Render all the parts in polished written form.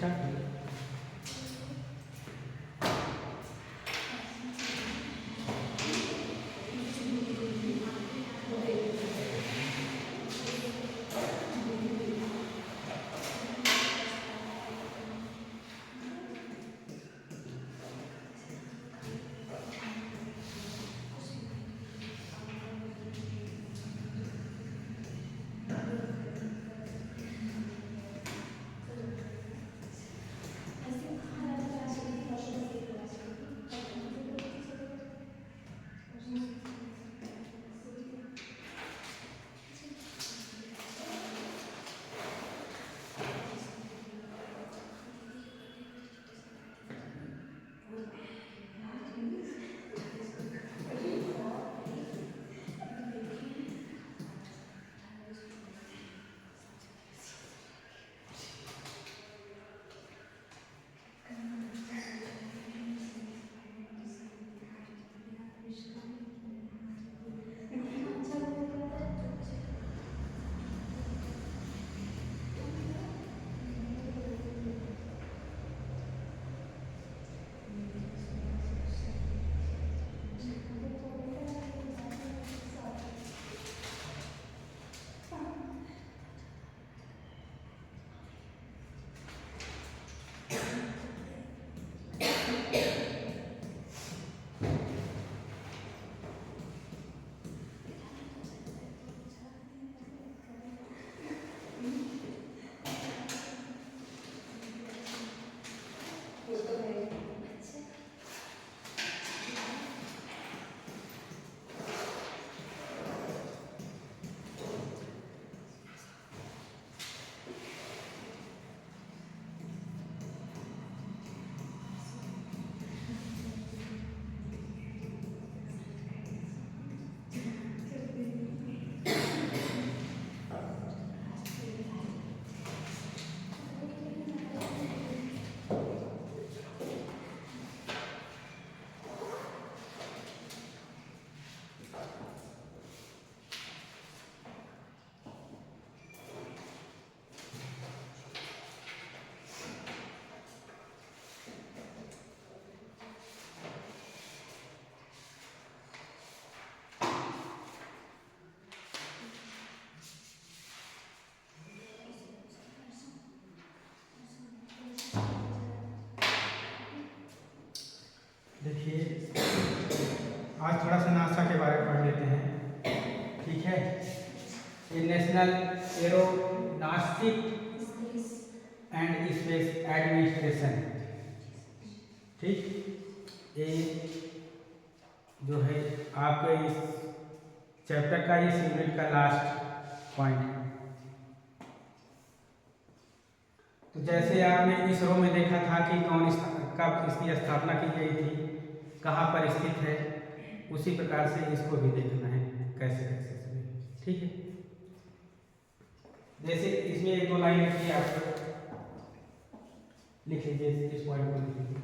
Start. देखिए, आज थोड़ा सा नासा के बारे में पढ़ लेते हैं, ठीक है। ये नेशनल एरोनॉस्टिक एंड स्पेस एडमिनिस्ट्रेशन, ठीक, ये जो है आपके इस चैप्टर का, इस यूनिट का लास्ट पॉइंट है। तो जैसे आपने इसरो में देखा था कि कब इसकी स्थापना की गई थी, कहाँ पर स्थित है, उसी प्रकार से इसको भी देखना है कैसे कैसे चलेगा, ठीक है। जैसे इसमें एक दो लाइन लिखी है, आप लिख लीजिए, इस पॉइंट को लिख लीजिए।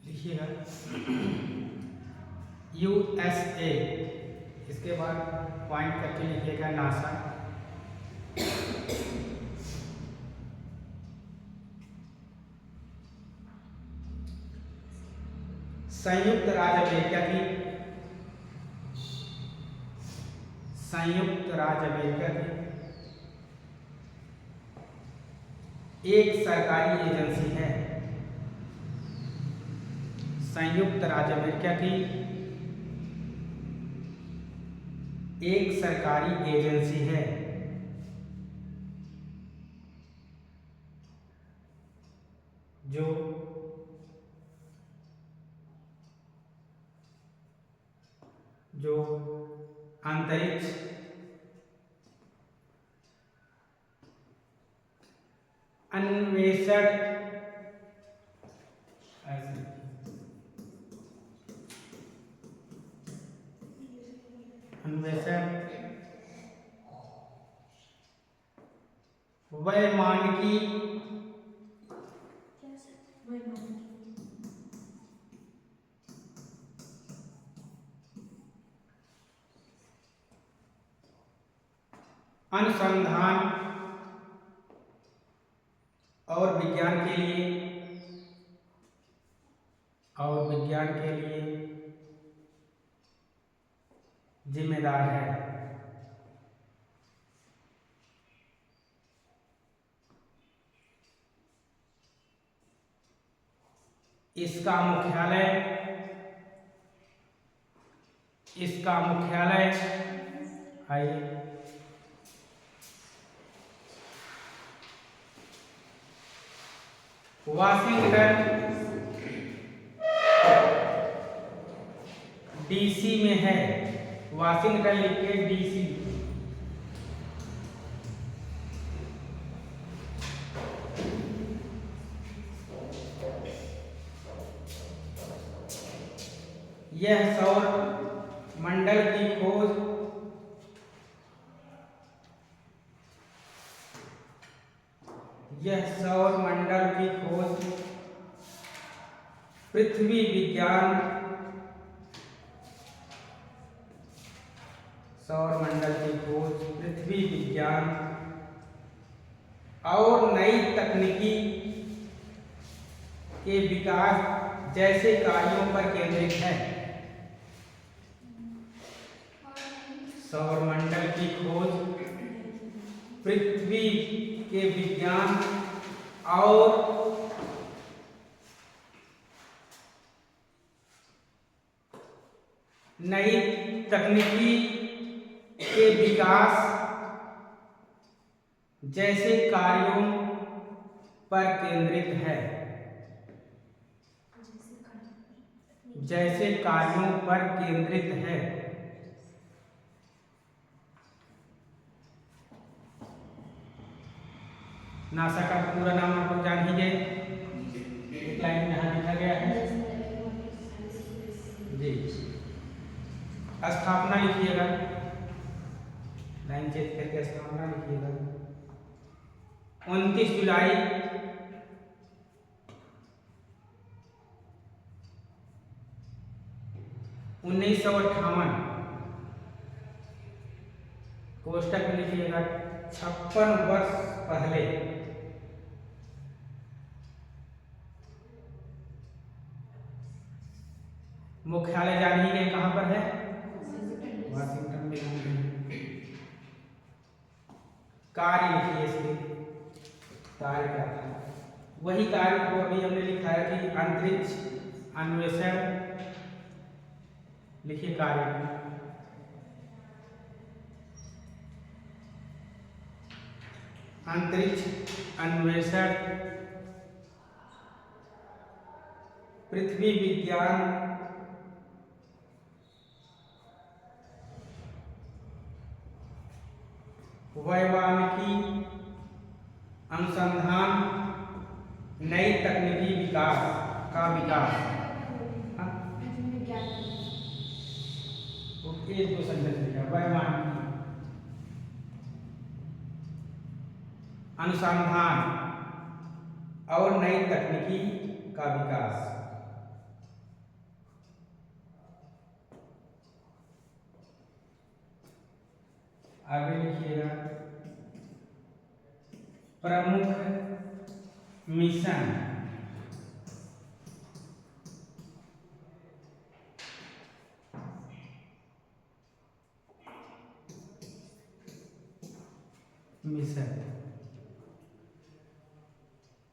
लिखिएगा USA, इसके बाद पॉइंट करके लिखिएगा नासा। संयुक्त राज्य अमेरिका की, संयुक्त राज्य अमेरिका की एक सरकारी एजेंसी है। संयुक्त राज्य अमेरिका की एक सरकारी एजेंसी है जो अंतरिक्ष अन्वेषण वैमानिकी अनुसंधान और विज्ञान के लिए जिम्मेदार है। इसका मुख्यालय वाशिंगटन डीसी में है। वाशिंगटन लिखे डीसी। यह सौर मंडल की खोज पृथ्वी विज्ञान और नई तकनीकी के विकास जैसे कार्यों पर केंद्रित है। सौरमंडल की खोज पृथ्वी के विज्ञान और नई तकनीकी के विकास जैसे कार्यों पर केंद्रित है। नासा का पूरा नाम आप लोग जान ही गए, एक लाइन में यहाँ लिखा गया है जी। स्थापना लिखिएगा, लाइन चेक करके स्थापना लिखिएगा। 29 जुलाई 1958, कोष्टक में लिखिएगा 56 वर्ष पहले। मुख्यालय जान ही गए कहाँ पर है, वाशिंगटन में। कार्य लिखिए, इसलिए कार्य क्या था, वही कार्य को अभी हमने लिखा है कि अंतरिक्ष अन्वेषण। लिखिए कार्य में अंतरिक्ष अन्वेषण पृथ्वी विज्ञान वैमानिकी अनुसंधान नई तकनीकी का विकास। एक दो सेंटेंस लिखा, वैमानिकी अनुसंधान और नई तकनीकी का विकास। आगे लिखिएगा प्रमुख मिशन।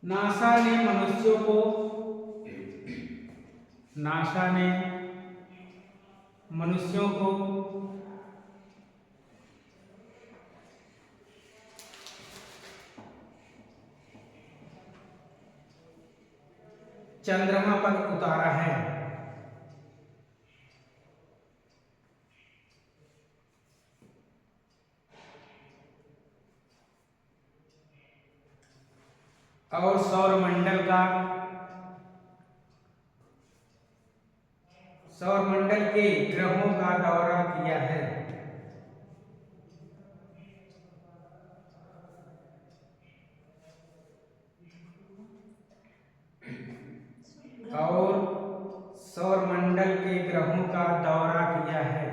नासा ने मनुष्यों को चंद्रमा पर उतारा है। और सौरमंडल के ग्रहों का दौरा किया है। और सौरमंडल के ग्रहों का दौरा किया है।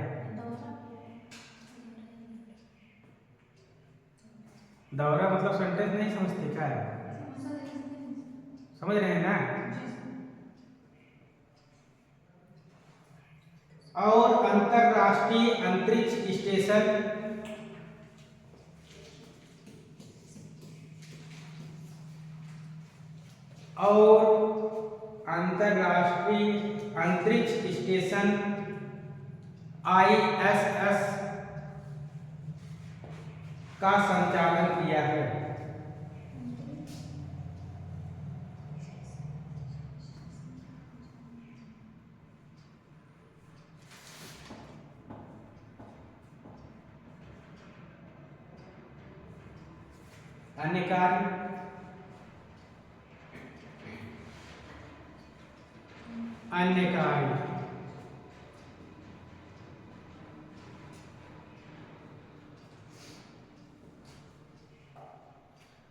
दौरा मतलब सेंटेंस नहीं समझते क्या है? समझ रहे हैं ना? और अंतरराष्ट्रीय अंतरिक्ष स्टेशन ISS का संचालन किया है। अन्य कार्य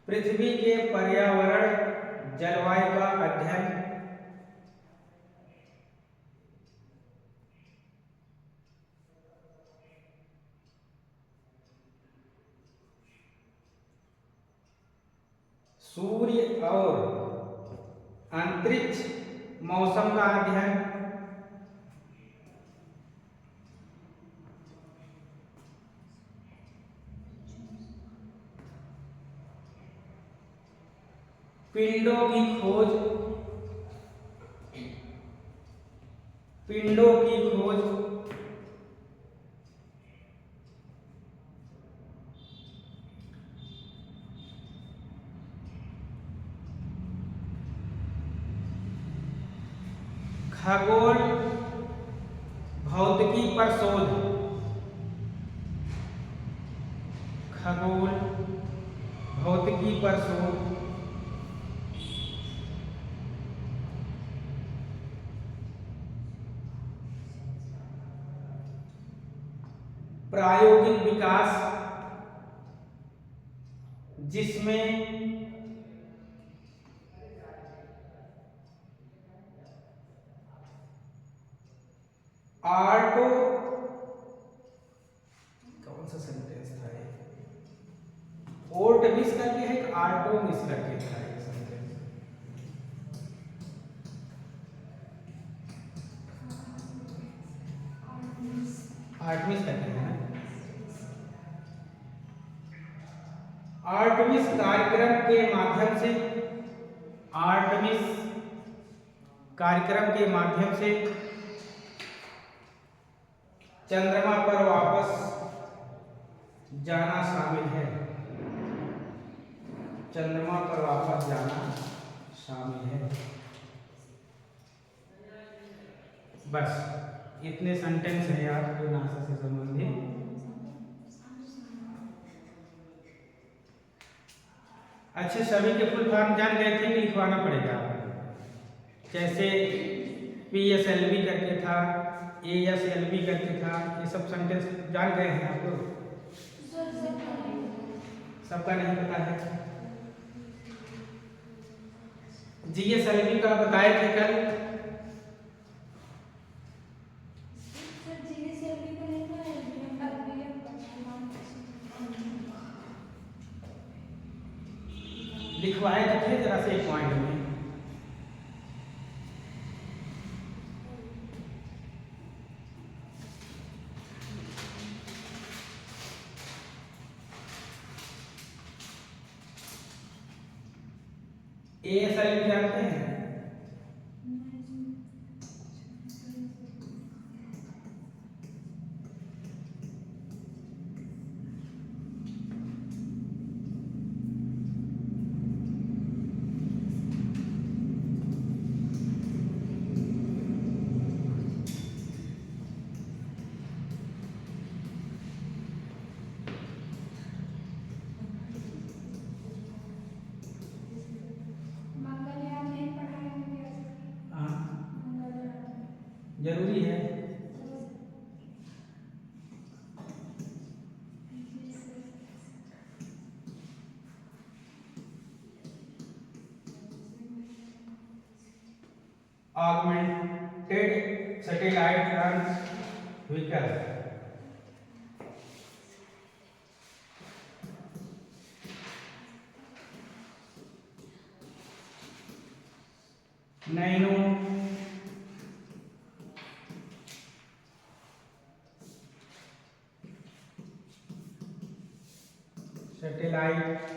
पृथ्वी के पर्यावरण जलवायु का अध्ययन, सूर्य और अंतरिक्ष मौसम का अध्ययन, पिंडों की खोज, खगोल भौतिकी पर शोध, प्रायोगिक विकास जिसमें कौन सा सेंटेंस था ये? ओर्टमिस करके है, आर्टोमिस करके था ये सेंटेंस। आर्टमिस करके है ना। आर्टमिस कार्यक्रम के माध्यम से चंद्रमा पर वापस जाना शामिल है। बस इतने सेंटेंस हैं आपके नासा से संबंधित। अच्छा, सभी के फुल फॉर्म जान गए थे कि लिखवाना पड़ेगा? जैसे PSLV करके था, ASLV करके था, ये सब सेंटेंस जान गए हैं आप लोग? सबका नहीं पता है? GSLV का बताए थे कल। लिखवाए तो थे जरा से एक पॉइंट में। ASLV जानते हैं? जरूरी है। Augmented satellite launch vehicle, nano satellite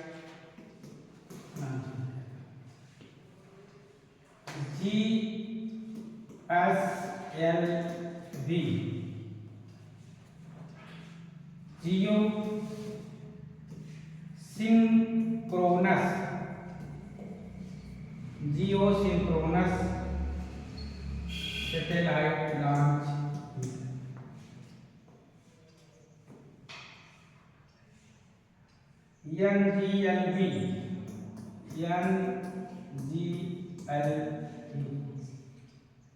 GSLV, geosynchronous satellite launch, NGLV,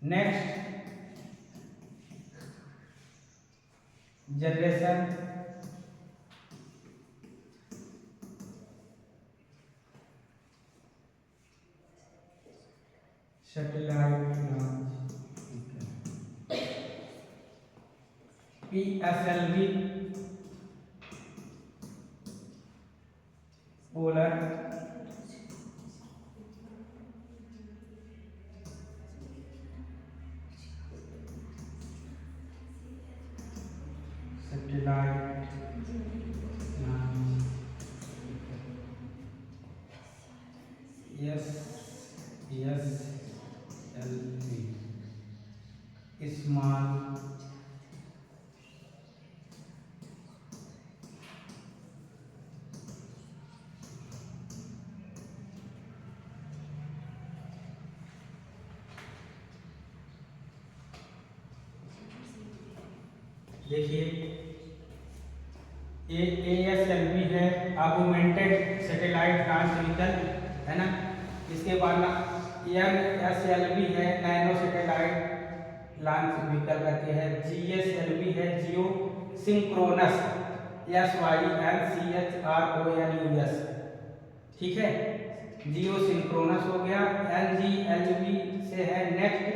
next generation satellite launch, PSLV, polar satellite launch, SSLV, small देखिए ASLV है ऑगमेंटेड सैटेलाइट लॉन्च व्हीकल, है ना। इसके बाद NSLV है नैनो सैटेलाइट लॉन्च व्हीकल करके है। GSLV है जियो सिंक्रोनस, SYNCHRONUS, ठीक है, जियो सिंक्रोनस हो गया। NGLV से है नेक्स्ट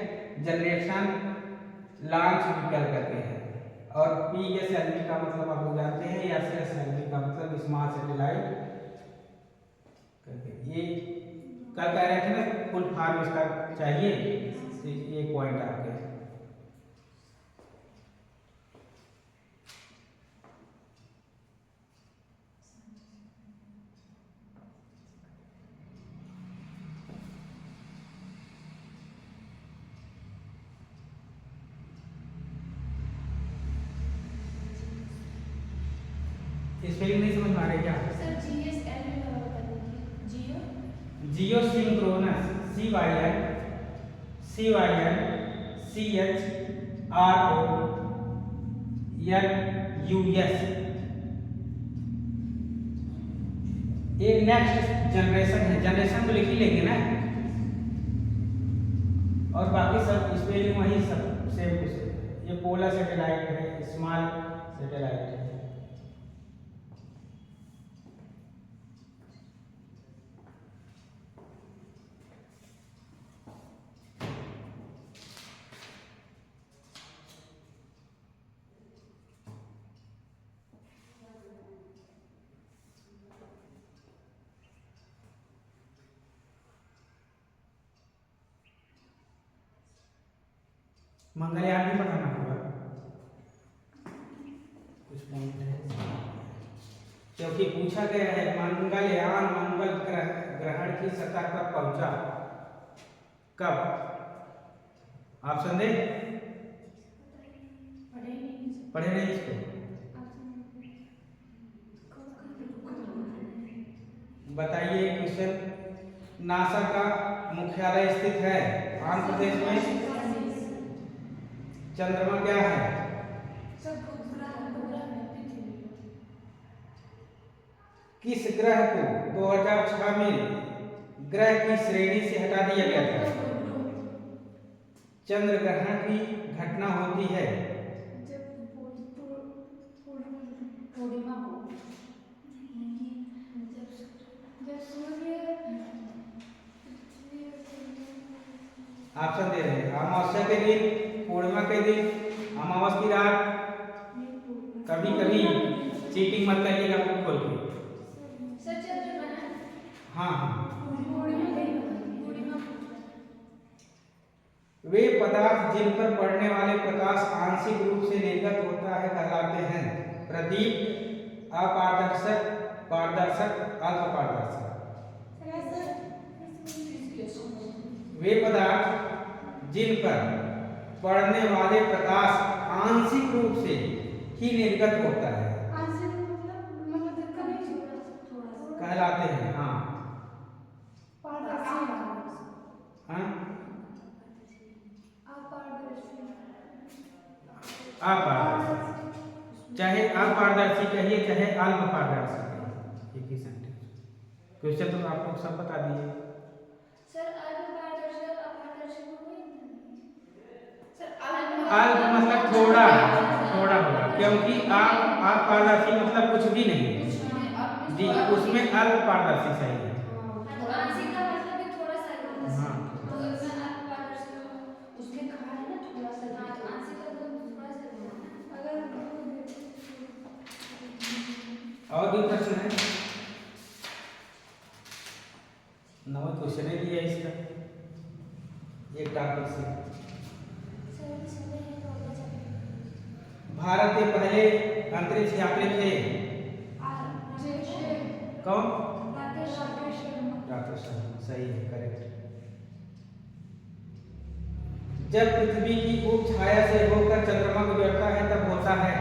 जनरेशन लॉन्च व्हीकल करके है। और PSLV का मतलब आप लोग जानते हैं, SSLV का मतलब स्मॉल सैटेलाइट करके। ये कल कह रहे थे ना फुल फॉर्म इसका चाहिए, ये पॉइंट आपके। स्पेलिंग नहीं समझ में आ रही क्या सर? GSLV का बता दीजिए। जियो जियो सिंक्रोनस, CYNCHRONUS, ये नेक्स्ट जनरेशन है। जनरेशन तो लिख ही लेंगे ना, और बाकी सब स्पेलिंग वही सब सेम कुछ। ये पोलर सैटेलाइट है, स्मॉल सैटेलाइट है। मंगलयान भी पढ़ाना होगा, कुछ पॉइंट है, क्योंकि पूछा गया है मंगलयान मंगल ग्रहण की सतह पर पहुंचा कब? ऑप्शन दे, पढ़े नहीं इसको? बताइए क्वेश्चन। नासा का मुख्यालय स्थित है आंध्र प्रदेश में। चंद्रमा क्या है? किस ग्रह को 2006 में ग्रह की श्रेणी से हटा दिया गया था? चंद्र ग्रहण की घटना होती है? पूर्णिमा को जब सूर्य ऑप्शन दे रहे हैं। अमावस्या के दिन, पूर्णिमा के दिन, अमावस की रात, कभी कभी। चीटिंग मत करिएगा बुक खोल के। सर चंद्रमा हाँ हाँ। पूर्णिमा वे पदार्थ जिन पर पड़ने वाले प्रकाश आंशिक रूप से निर्गत होता है कहलाते हैं? प्रदीप, अपारदर्शक, पारदर्शक, अल्पपारदर्शक। वे पदार्थ जिन पर पड़ने वाले प्रकाश आंशिक रूप से ही निर्गत होता है कहलाते हैं। हाँ हाँ, अपारदर्शी, चाहे अपारदर्शी कहिए चाहे अल्पपारदर्शी कहिए, एक ही सेंटेंस। क्वेश्चन तो आप लोग सब बता दिए। सर अल्पपारदर्शी अपारदर्शी को कोई सर अल्प मतलब थोड़ा थोड़ा होगा, क्योंकि अपारदर्शी मतलब कुछ भी नहीं जी, उसमें अल्पपारदर्शी सही है। आंशिक का मतलब भी थोड़ा सा ही होता है। हाँ। तो इसमें अल्पपारदर्शी उसमें कहा है ना थोड़ा सा। हाँ तो आंशिक का मतलब थोड़ा सा होता है। अगर और भी प्रश्न है? नवा क्वेश्चन ही दिया इसका एक टॉपिक से। भारत के पहले अंतरिक्ष यात्री थे कौन? डॉक्टर शर्मा, सही है, करेक्ट। जब पृथ्वी की उप छाया से होकर चंद्रमा गुजरता है तब होता है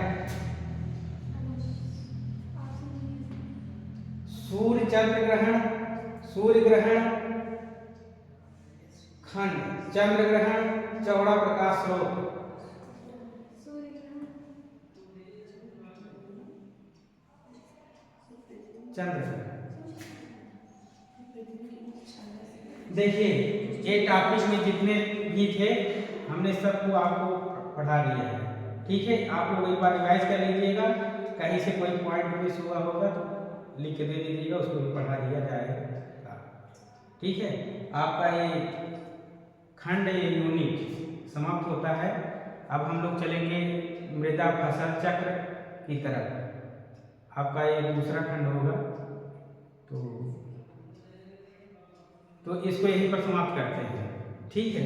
सूर्य चंद्र ग्रहण, सूर्य ग्रहण, खंड, चंद्र ग्रहण, चौड़ा प्रकाश स्रोत। चंद्र। देखिए ये टॉपिक में जितने भी थे हमने सबको आपको पढ़ा दिया है, ठीक है। आप लोग एक बार रिवाइज कर लीजिएगा, कहीं से कोई पॉइंट मिस हुआ होगा तो लिख के दे दीजिएगा, उसको भी पढ़ा दिया जाएगा, ठीक है। आपका ये खंड यूनिट समाप्त होता है। अब हम लोग चलेंगे मृदा फसल चक्र की तरफ। आपका ये दूसरा खंड होगा, तो इसको यहीं पर समाप्त करते हैं, ठीक है।